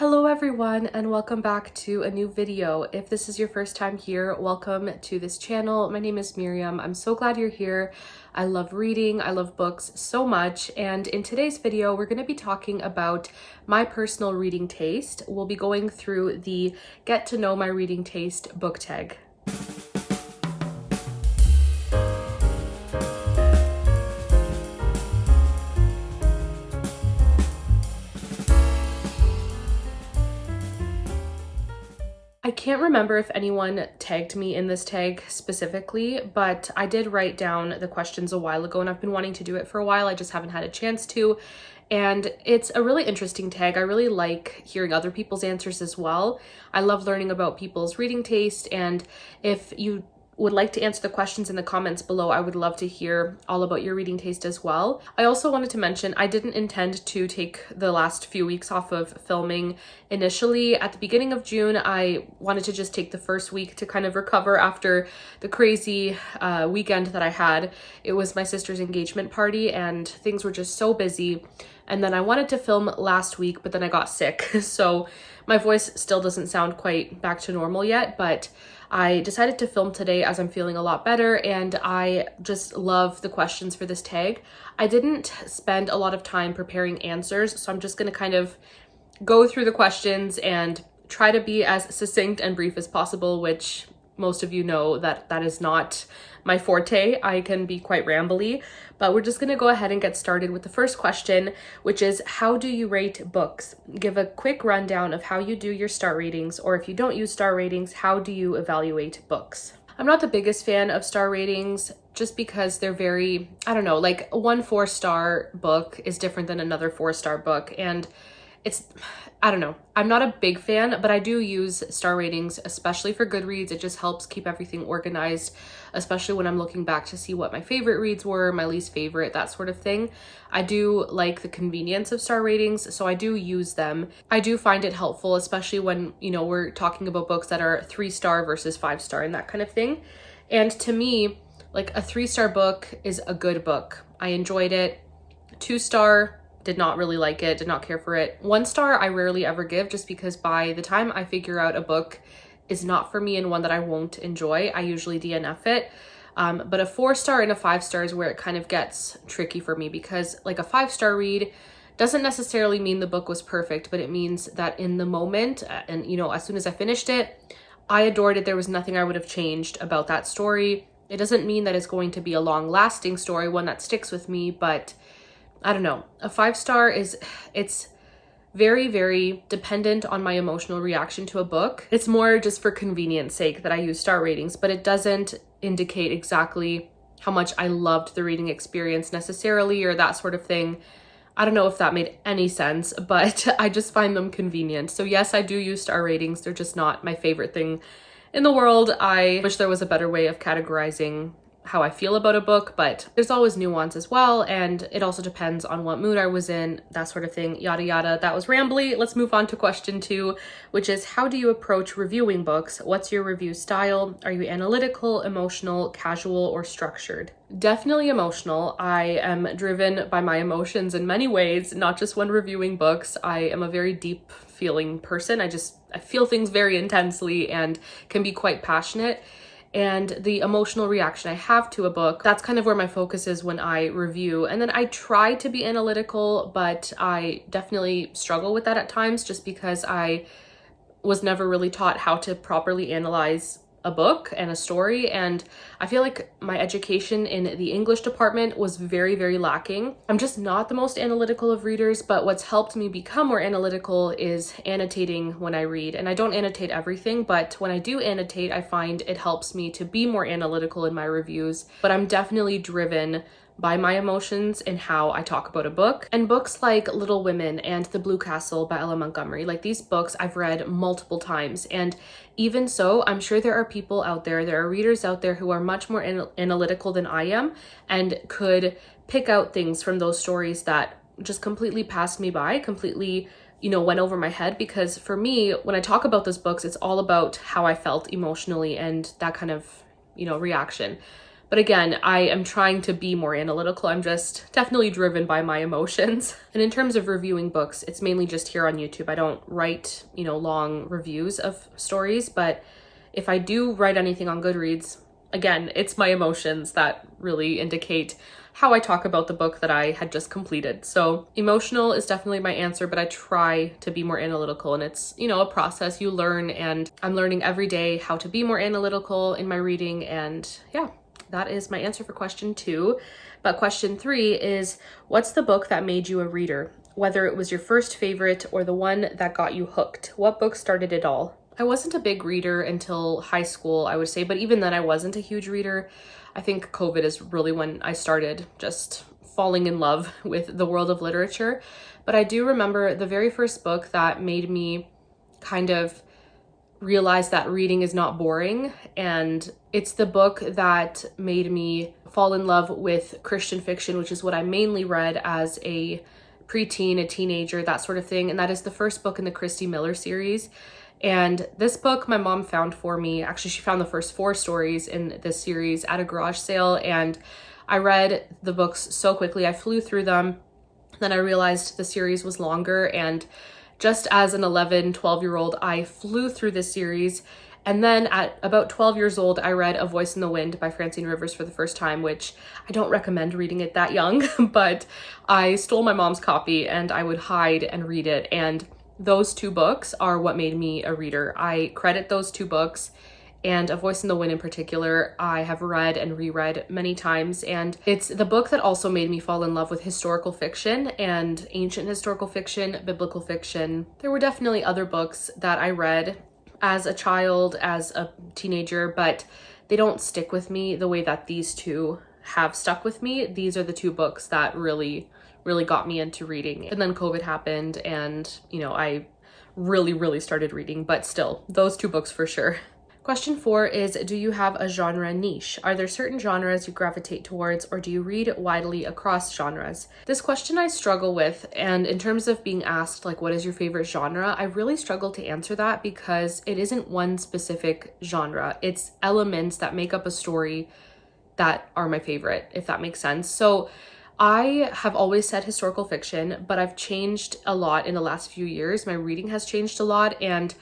Hello everyone, and welcome back to a new video. If this is your first time here, welcome to this channel. My name is Miriam. I'm so glad you're here. I love reading, I love books so much, and in today's video we're going to be talking about my personal reading taste. We'll be going through the Get to Know My Reading Taste book tag. I can't remember if anyone tagged me in this tag specifically, but I did write down the questions a while ago and I've been wanting to do it for a while. I just haven't had a chance to. And it's a really interesting tag. I really like hearing other people's answers as well. I love learning about people's reading taste, and if you would like to answer the questions in the comments below, I would love to hear all about your reading taste as well. I also wanted to mention I didn't intend to take the last few weeks off of filming initially. At the beginning of June, I wanted to just take the first week to kind of recover after the crazy weekend that I had. It was my sister's engagement party and things were just so busy. And then I wanted to film last week, but then I got sick. So my voice still doesn't sound quite back to normal yet, but I decided to film today as I'm feeling a lot better, and I just love the questions for this tag. I didn't spend a lot of time preparing answers, so I'm just going to kind of go through the questions and try to be as succinct and brief as possible, which most of you know that is not my forte. I can be quite rambly, but we're just going to go ahead and get started with the first question, which is, how do you rate books? Give a quick rundown of how you do your star ratings, or if you don't use star ratings, how do you evaluate books? I'm not the biggest fan of star ratings just because they're very, I don't know, like one 4-star book is different than another 4-star book, and I don't know. I'm not a big fan, but I do use star ratings, especially for Goodreads. It just helps keep everything organized, especially when I'm looking back to see what my favorite reads were, my least favorite, that sort of thing. I do like the convenience of star ratings, so I do use them. I do find it helpful, especially when, we're talking about books that are 3-star versus 5-star and that kind of thing. And to me, like a 3-star book is a good book. I enjoyed it. 2-star, did not really like it, did not care for it. 1-star, I rarely ever give, just because by the time I figure out a book is not for me and one that I won't enjoy, I usually DNF it. But a 4-star and a 5-star is where it kind of gets tricky for me, because like a 5-star read doesn't necessarily mean the book was perfect, but it means that in the moment, and as soon as I finished it, I adored it. There was nothing I would have changed about that story. It doesn't mean that it's going to be a long-lasting story, one that sticks with me, but I don't know. A 5-star it's very, very dependent on my emotional reaction to a book. It's more just for convenience sake that I use star ratings, but it doesn't indicate exactly how much I loved the reading experience necessarily, or that sort of thing. I don't know if that made any sense, but I just find them convenient. So yes, I do use star ratings. They're just not my favorite thing in the world. I wish there was a better way of categorizing how I feel about a book, but there's always nuance as well, and it also depends on what mood I was in, that sort of thing, yada yada. That was rambly. Let's move on to question 2, which is, how do you approach reviewing books? What's your review style? Are you analytical, emotional, casual, or structured? Definitely emotional. I am driven by my emotions in many ways, not just when reviewing books. I am a very deep feeling person. I feel things very intensely and can be quite passionate. And the emotional reaction I have to a book, that's kind of where my focus is when I review. And then I try to be analytical, but I definitely struggle with that at times, just because I was never really taught how to properly analyze a book and a story, and I feel like my education in the English department was very, very lacking. I'm just not the most analytical of readers, but what's helped me become more analytical is annotating when I read. And I don't annotate everything, but when I do annotate, I find it helps me to be more analytical in my reviews. But I'm definitely driven by my emotions in how I talk about a book. And books like Little Women and The Blue Castle by Ella Montgomery, like these books I've read multiple times. And even so, I'm sure there are people out there, there are readers out there who are much more analytical than I am and could pick out things from those stories that just completely passed me by, completely went over my head. Because for me, when I talk about those books, it's all about how I felt emotionally and that kind of, reaction. But again, I am trying to be more analytical. I'm just definitely driven by my emotions. And in terms of reviewing books, it's mainly just here on YouTube. I don't write, long reviews of stories, but if I do write anything on Goodreads, again, it's my emotions that really indicate how I talk about the book that I had just completed. So emotional is definitely my answer, but I try to be more analytical, and it's, a process you learn, and I'm learning every day how to be more analytical in my reading. And yeah, that is my answer for question 2. But question 3 is, what's the book that made you a reader? Whether it was your first favorite or the one that got you hooked. What book started it all? I wasn't a big reader until high school, I would say, but even then I wasn't a huge reader. I think COVID is really when I started just falling in love with the world of literature. But I do remember the very first book that made me kind of realize that reading is not boring. And it's the book that made me fall in love with Christian fiction, which is what I mainly read as a preteen, a teenager, that sort of thing. And that is the first book in the Christy Miller series. And this book my mom found for me. Actually, she found the first 4 stories in this series at a garage sale, and I read the books so quickly. I flew through them. Then I realized the series was longer, and just as an 11, 12-year-old, I flew through this series. And then at about 12 years old, I read A Voice in the Wind by Francine Rivers for the first time, which I don't recommend reading it that young, but I stole my mom's copy and I would hide and read it. And those 2 books are what made me a reader. I credit those 2 books, and A Voice in the Wind in particular, I have read and reread many times. And it's the book that also made me fall in love with historical fiction and ancient historical fiction, biblical fiction. There were definitely other books that I read as a child, as a teenager, but they don't stick with me the way that these 2 have stuck with me. These are the 2 books that really got me into reading. And then COVID happened, and I really started reading, but still, those 2 books for sure. Question 4 is, do you have a genre niche? Are there certain genres you gravitate towards, or do you read widely across genres? This question I struggle with, and in terms of being asked, what is your favorite genre? I really struggle to answer that because it isn't one specific genre. It's elements that make up a story that are my favorite, if that makes sense. So I have always said historical fiction, but I've changed a lot in the last few years. My reading has changed a lot, and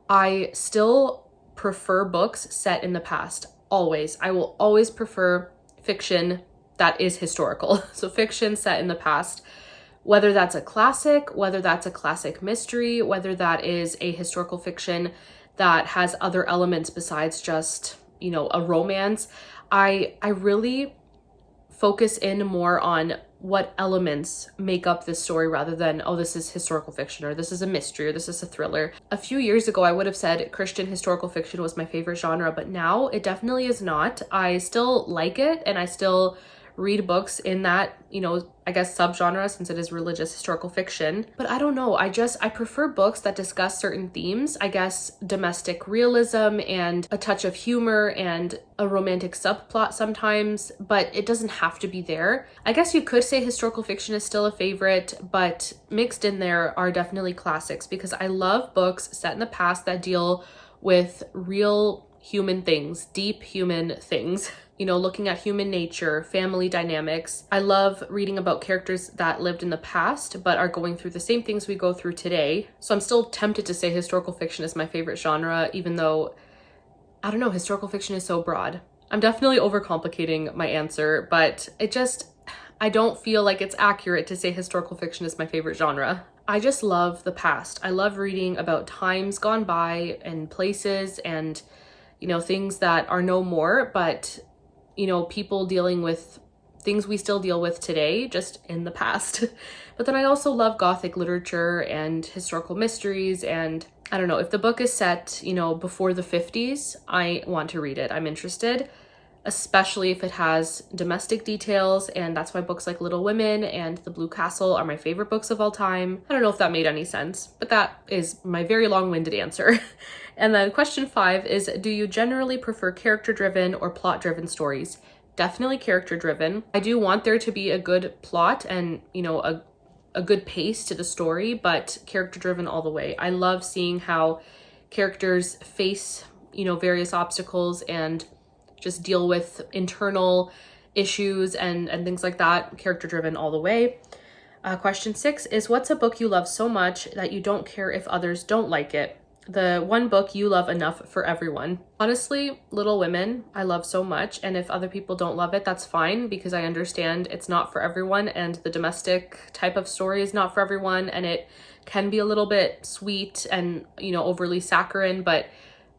I still prefer books set in the past. Always. I will always prefer fiction that is historical. So fiction set in the past, whether that's a classic, whether that's a classic mystery, whether that is a historical fiction that has other elements besides just, a romance. I really focus in more on what elements make up this story rather than, oh, this is historical fiction, or this is a mystery, or this is a thriller. A few years ago, I would have said Christian historical fiction was my favorite genre, but now it definitely is not. I still like it, and I still read books in that, I guess subgenre, since it is religious historical fiction. But I don't know, I prefer books that discuss certain themes. I guess domestic realism and a touch of humor and a romantic subplot sometimes, but it doesn't have to be there. I guess you could say historical fiction is still a favorite, but mixed in there are definitely classics, because I love books set in the past that deal with real human things, deep human things. Looking at human nature, family dynamics. I love reading about characters that lived in the past, but are going through the same things we go through today. So I'm still tempted to say historical fiction is my favorite genre, even though, I don't know, historical fiction is so broad. I'm definitely overcomplicating my answer, but I don't feel like it's accurate to say historical fiction is my favorite genre. I just love the past. I love reading about times gone by and places and, things that are no more, but people dealing with things we still deal with today, just in the past. But then I also love Gothic literature and historical mysteries. And I don't know, if the book is set, before the 50s, I want to read it. I'm interested, especially if it has domestic details. And that's why books like Little Women and The Blue Castle are my favorite books of all time. I don't know if that made any sense, but that is my very long-winded answer. And then question 5 is, do you generally prefer character-driven or plot-driven stories? Definitely character-driven. I do want there to be a good plot and, a good pace to the story, but character-driven all the way. I love seeing how characters face, various obstacles and just deal with internal issues and things like that. Character driven all the way. Question 6 is, what's a book you love so much that you don't care if others don't like it? The one book you love enough for everyone. Honestly, Little Women, I love so much. And if other people don't love it, that's fine, because I understand it's not for everyone, and the domestic type of story is not for everyone, and it can be a little bit sweet and, overly saccharine, but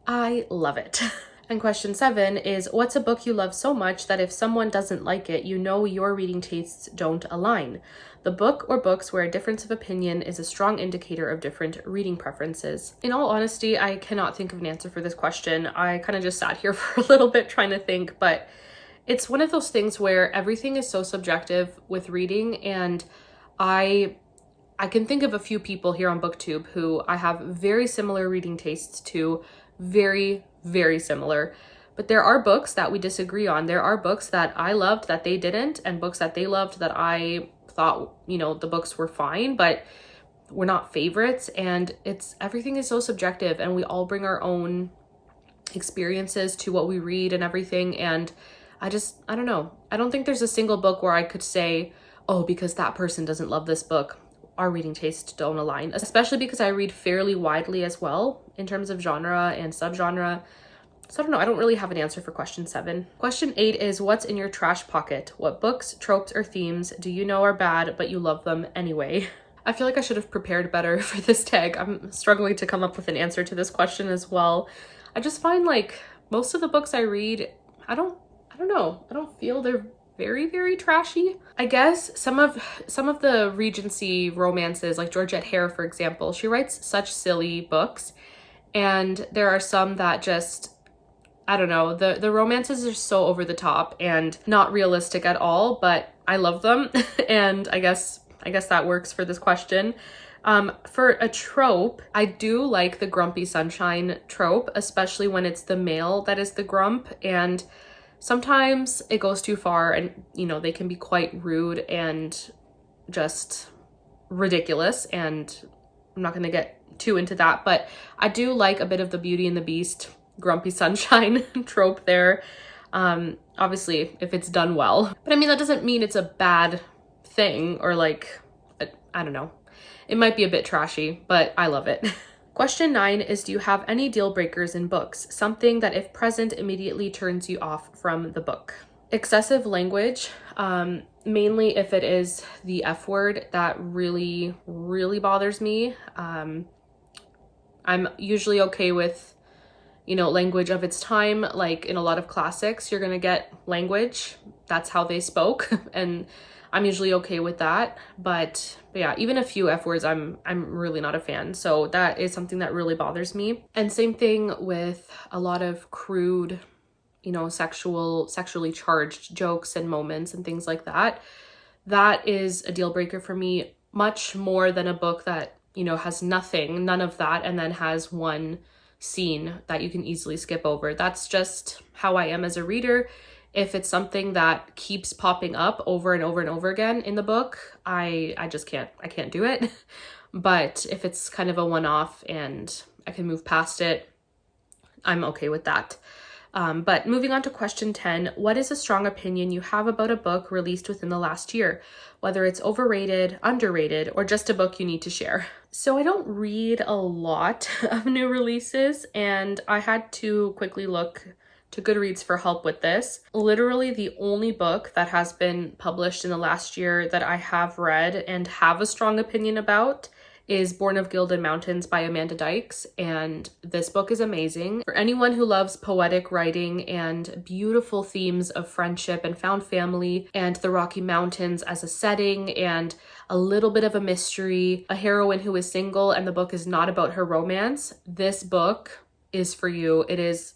I love it. And question 7 is, what's a book you love so much that if someone doesn't like it, your reading tastes don't align? The book or books where a difference of opinion is a strong indicator of different reading preferences. In all honesty, I cannot think of an answer for this question. I kind of just sat here for a little bit trying to think, but it's one of those things where everything is so subjective with reading, and I can think of a few people here on BookTube who I have very similar reading tastes to, very, very similar. But there are books that we disagree on. There are books that I loved that they didn't, and books that they loved that I thought, the books were fine, but were not favorites. And everything is so subjective, and we all bring our own experiences to what we read and everything. And I don't know. I don't think there's a single book where I could say, oh, because that person doesn't love this book, our reading tastes don't align, especially because I read fairly widely as well in terms of genre and subgenre. So I don't know, I don't really have an answer for question 7. Question 8 is, what's in your trash pocket? What books, tropes, or themes do you know are bad, but you love them anyway? I feel like I should have prepared better for this tag. I'm struggling to come up with an answer to this question as well. I just find most of the books I read, I don't know. I don't feel they're very, very trashy. I guess some of the Regency romances, like Georgette Hare, for example, she writes such silly books, and there are some that just, I don't know, the romances are so over the top and not realistic at all, but I love them. And I guess that works for this question. For a trope, I do like the grumpy sunshine trope, especially when it's the male that is the grump, and sometimes it goes too far, and they can be quite rude and just ridiculous, and I'm not going to get too into that, but I do like a bit of the Beauty and the Beast grumpy sunshine trope there, obviously if it's done well. But I mean, that doesn't mean it's a bad thing, or I don't know, it might be a bit trashy, but I love it. Question 9 is, do you have any deal breakers in books? Something that if present immediately turns you off from the book. Excessive language, mainly if it is the F word, that really, really bothers me. I'm usually okay with, language of its time. Like in a lot of classics, you're gonna get language, that's how they spoke, and I'm usually okay with that. But yeah, even a few F words, I'm really not a fan. So that is something that really bothers me. And same thing with a lot of crude, sexually charged jokes and moments and things like that. That is a deal breaker for me, much more than a book that, has none of that, and then has one scene that you can easily skip over. That's just how I am as a reader. If it's something that keeps popping up over and over and over again in the book, I can't do it. But if it's kind of a one-off and I can move past it, I'm okay with that. But moving on to question 10, what is a strong opinion you have about a book released within the last year? Whether it's overrated, underrated, or just a book you need to share. So I don't read a lot of new releases, and I had to quickly look to Goodreads for help with this. Literally the only book that has been published in the last year that I have read and have a strong opinion about is Born of Gilded Mountains by Amanda Dykes, and this book is amazing. For anyone who loves poetic writing and beautiful themes of friendship and found family and the Rocky Mountains as a setting and a little bit of a mystery, a heroine who is single and the book is not about her romance, this book is for you. It is,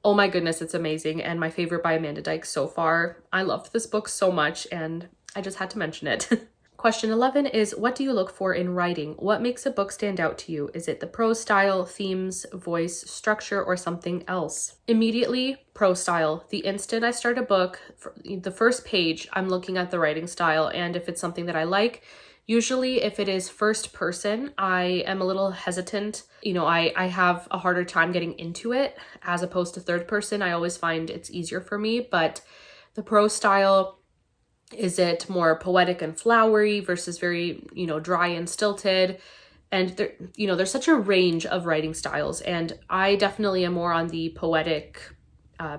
oh my goodness, it's amazing, and my favorite by Amanda Dykes so far. I loved this book so much, and I just had to mention it. Question 11 is, what do you look for in writing? What makes a book stand out to you? Is it the prose style, themes, voice, structure, or something else? Immediately, prose style. The instant I start a book, the first page, I'm looking at the writing style, and if it's something that I like, Usually if it is first person, I am a little hesitant. I have a harder time getting into it as opposed to third person. I always find it's easier for me, but the prose style, is it more poetic and flowery versus very, dry and stilted? And there's such a range of writing styles, and I definitely am more on the poetic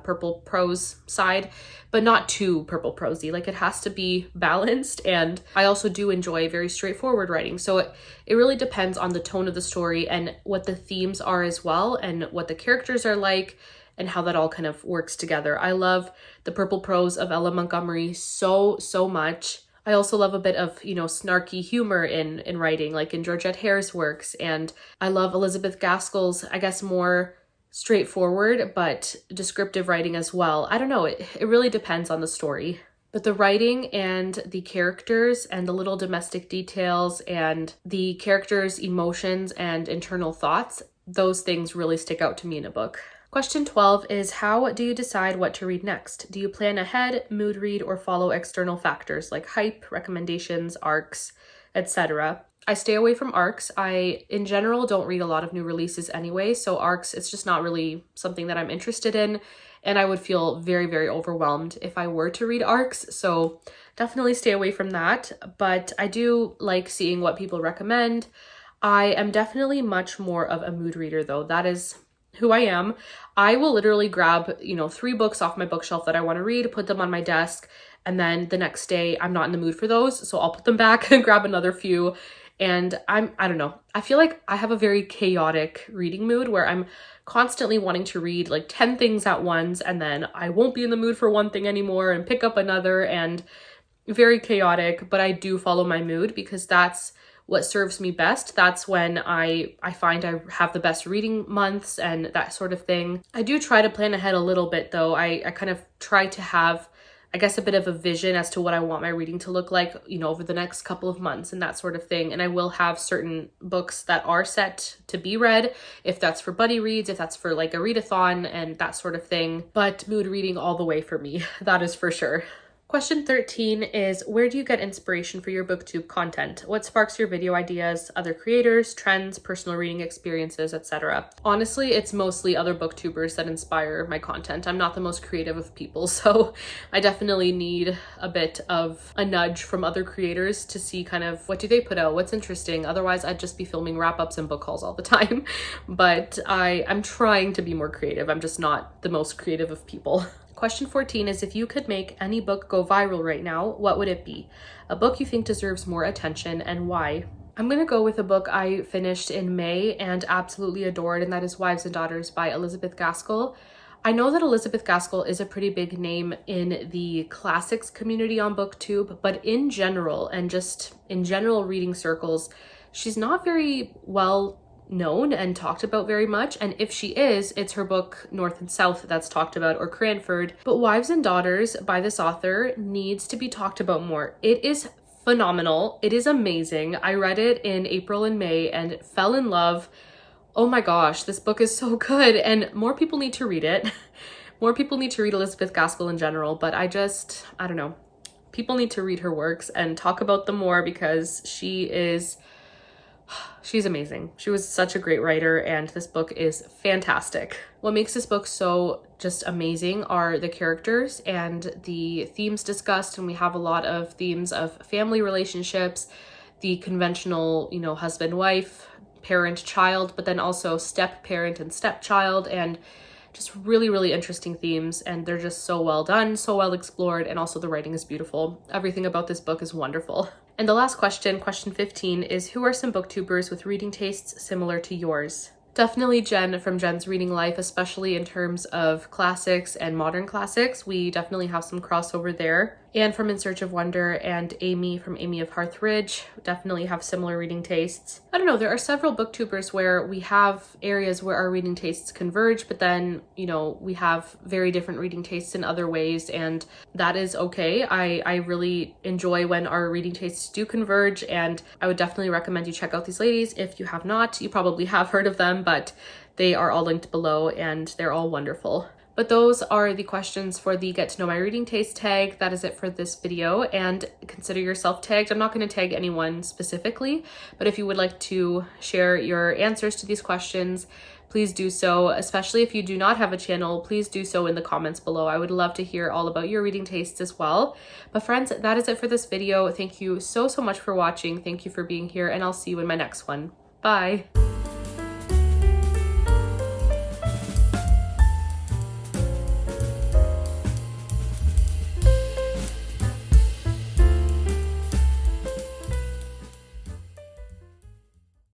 purple prose side, but not too purple prosy. Like, it has to be balanced. And I also do enjoy very straightforward writing. So it really depends on the tone of the story and what the themes are as well, and what the characters are like, and how that all kind of works together. I love the purple prose of Ella Montgomery so much. I also love a bit of, snarky humor in writing, like in Georgette Hare's works. And I love Elizabeth Gaskell's, I guess, more straightforward but descriptive writing as well. I don't know, it really depends on the story. But the writing and the characters and the little domestic details and the characters' emotions and internal thoughts, those things really stick out to me in a book. Question 12 is, how do you decide what to read next? Do you plan ahead, mood read, or follow external factors like hype, recommendations, arcs, etc.? I stay away from arcs. I, in general, don't read a lot of new releases anyway, so arcs, it's just not really something that I'm interested in, and I would feel very, very overwhelmed if I were to read arcs, so definitely stay away from that. But I do like seeing what people recommend. I am definitely much more of a mood reader, though. That is who I am. I will literally grab, 3 books off my bookshelf that I want to read, put them on my desk, and then the next day I'm not in the mood for those, so I'll put them back and grab another few. And I don't know, I feel like I have a very chaotic reading mood where I'm constantly wanting to read like 10 things at once, and then I won't be in the mood for one thing anymore and pick up another, and very chaotic. But I do follow my mood because that's what serves me best. That's when I find I have the best reading months and that sort of thing. I do try to plan ahead a little bit though. I kind of try to have, I guess, a bit of a vision as to what I want my reading to look like, over the next couple of months and that sort of thing. And I will have certain books that are set to be read, if that's for buddy reads, if that's for like a readathon and that sort of thing. But mood reading all the way for me, that is for sure. Question 13 is, where do you get inspiration for your booktube content? What sparks your video ideas, other creators, trends, personal reading experiences, etc.? Honestly, it's mostly other booktubers that inspire my content. I'm not the most creative of people, so I definitely need a bit of a nudge from other creators to see kind of what do they put out, what's interesting. Otherwise, I'd just be filming wrap-ups and book hauls all the time. But I'm trying to be more creative. I'm just not the most creative of people. Question 14 is, if you could make any book go viral right now, what would it be? A book you think deserves more attention, and why? I'm going to go with a book I finished in May and absolutely adored, and that is Wives and Daughters by Elizabeth Gaskell. I know that Elizabeth Gaskell is a pretty big name in the classics community on BookTube, but in general, and just in general reading circles, she's not very well known and talked about very much. And if she is, it's her book North and South that's talked about, or Cranford. But Wives and Daughters by this author needs to be talked about more. It is phenomenal. It is amazing. I read it in April and May and fell in love. Oh my gosh, this book is so good, and more people need to read it. More people need to read Elizabeth Gaskell in general, but I don't know. People need to read her works and talk about them more because she's amazing. She was such a great writer, and this book is fantastic. What makes this book so just amazing are the characters and the themes discussed, and we have a lot of themes of family relationships, the conventional, husband-wife, parent-child, but then also step-parent and stepchild, and just really, really interesting themes, and they're just so well done, so well explored, and also the writing is beautiful. Everything about this book is wonderful. And the last question, question 15, is, who are some booktubers with reading tastes similar to yours? Definitely Jen from Jen's Reading Life, especially in terms of classics and modern classics. We definitely have some crossover there. And from In Search of Wonder and Amy from Amy of Hearth Ridge definitely have similar reading tastes. I don't know, there are several booktubers where we have areas where our reading tastes converge, but then, we have very different reading tastes in other ways, and that is okay. I really enjoy when our reading tastes do converge, and I would definitely recommend you check out these ladies. If you have not, you probably have heard of them, but they are all linked below and they're all wonderful. But those are the questions for the Get to Know My Reading Taste tag. That is it for this video, and consider yourself tagged. I'm not going to tag anyone specifically, but if you would like to share your answers to these questions, please do so. Especially if you do not have a channel, please do so in the comments below. I would love to hear all about your reading tastes as well. But friends, that is it for this video. Thank you so much for watching. Thank you for being here, and I'll see you in my next one. Bye.